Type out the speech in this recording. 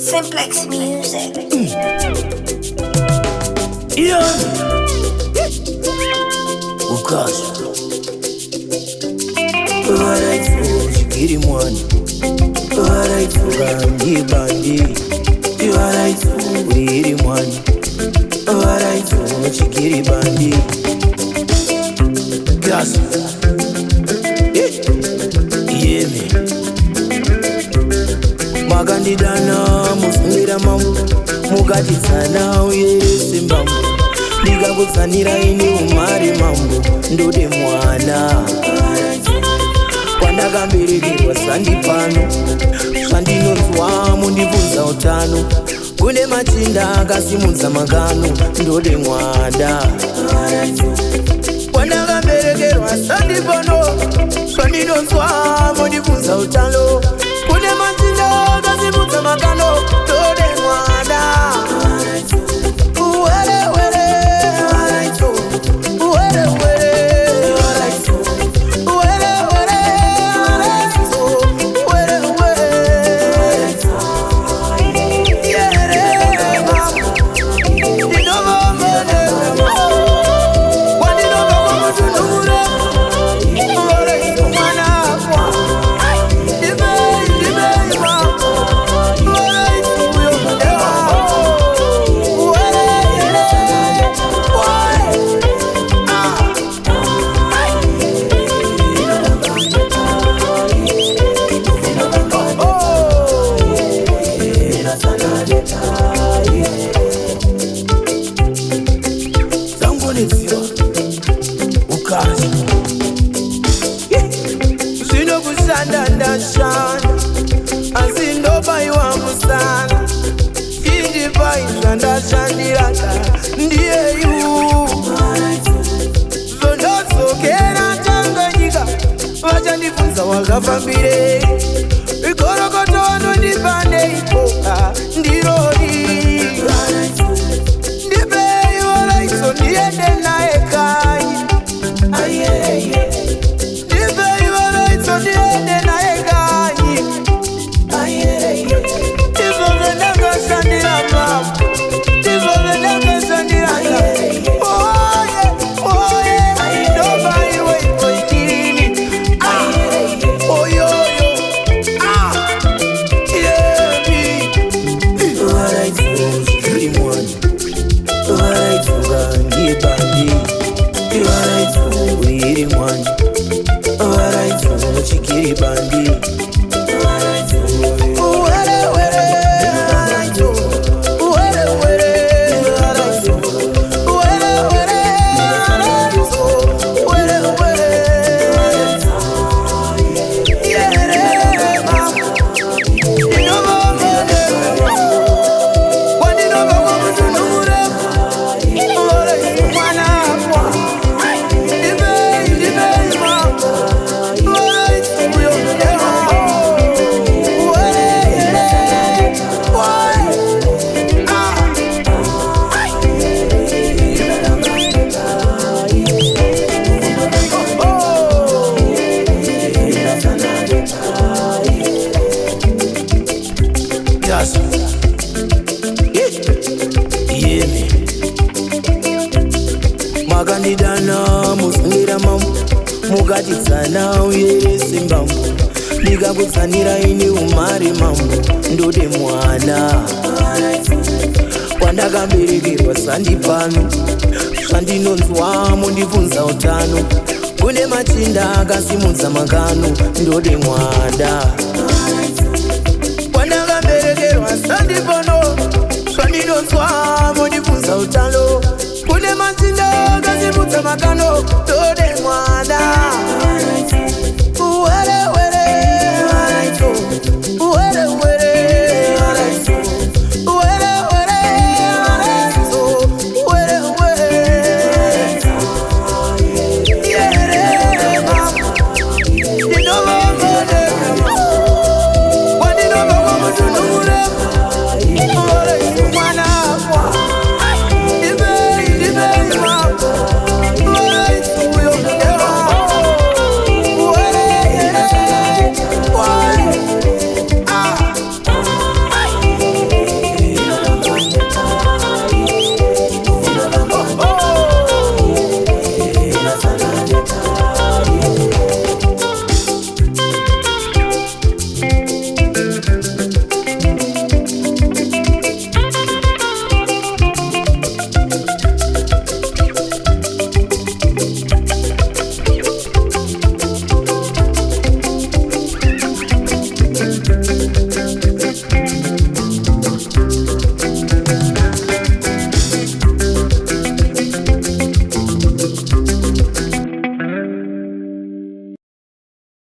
Simplex music. Yeah. Ukazi. Varaidzo chikiri mwani. Varaidzo bandi bandi. Varaidzo uri mwani. Varaidzo chikiri bandi. Gas. Yemi. Magandidana musungira mamu. Mugatitsana uyese mbambo. Ndikakutsanira ini umari mambo. Ndode mwana kwandakamberekerwa sandipano. Zvandinonzwa mundibvunza utano. Kune machinda akasimudza makano. Ndode mwana kwandakamberekerwa sandipano. Zvandinonzwa mundibvunza utano. Kune machinda akasimudza makano. Ndode mwana wakafambire ikorokoto anondipane ipoka ndirori ndipei Varaidzo ndiende naye kanyi ndipei Varaidzo ndiende naye kanyi izvo zvendakashandira mama izvo zvendakashandira Varaidzo chikiri bandi. Magandidana musungira mamu. Mugatitsana uyese mbambo. Ndikakutsanira ini umari mambo. Ndode mwana kwandakamberekerwa sandipano. Zvandinonzwa mundibvunza utano. Kune machinda akasimudza makano. Ndode mwana kwandakamberekerwa sandipano. Zvandinonzwa mundibvunza utano. Kune machinda akasimudza makano. Ndode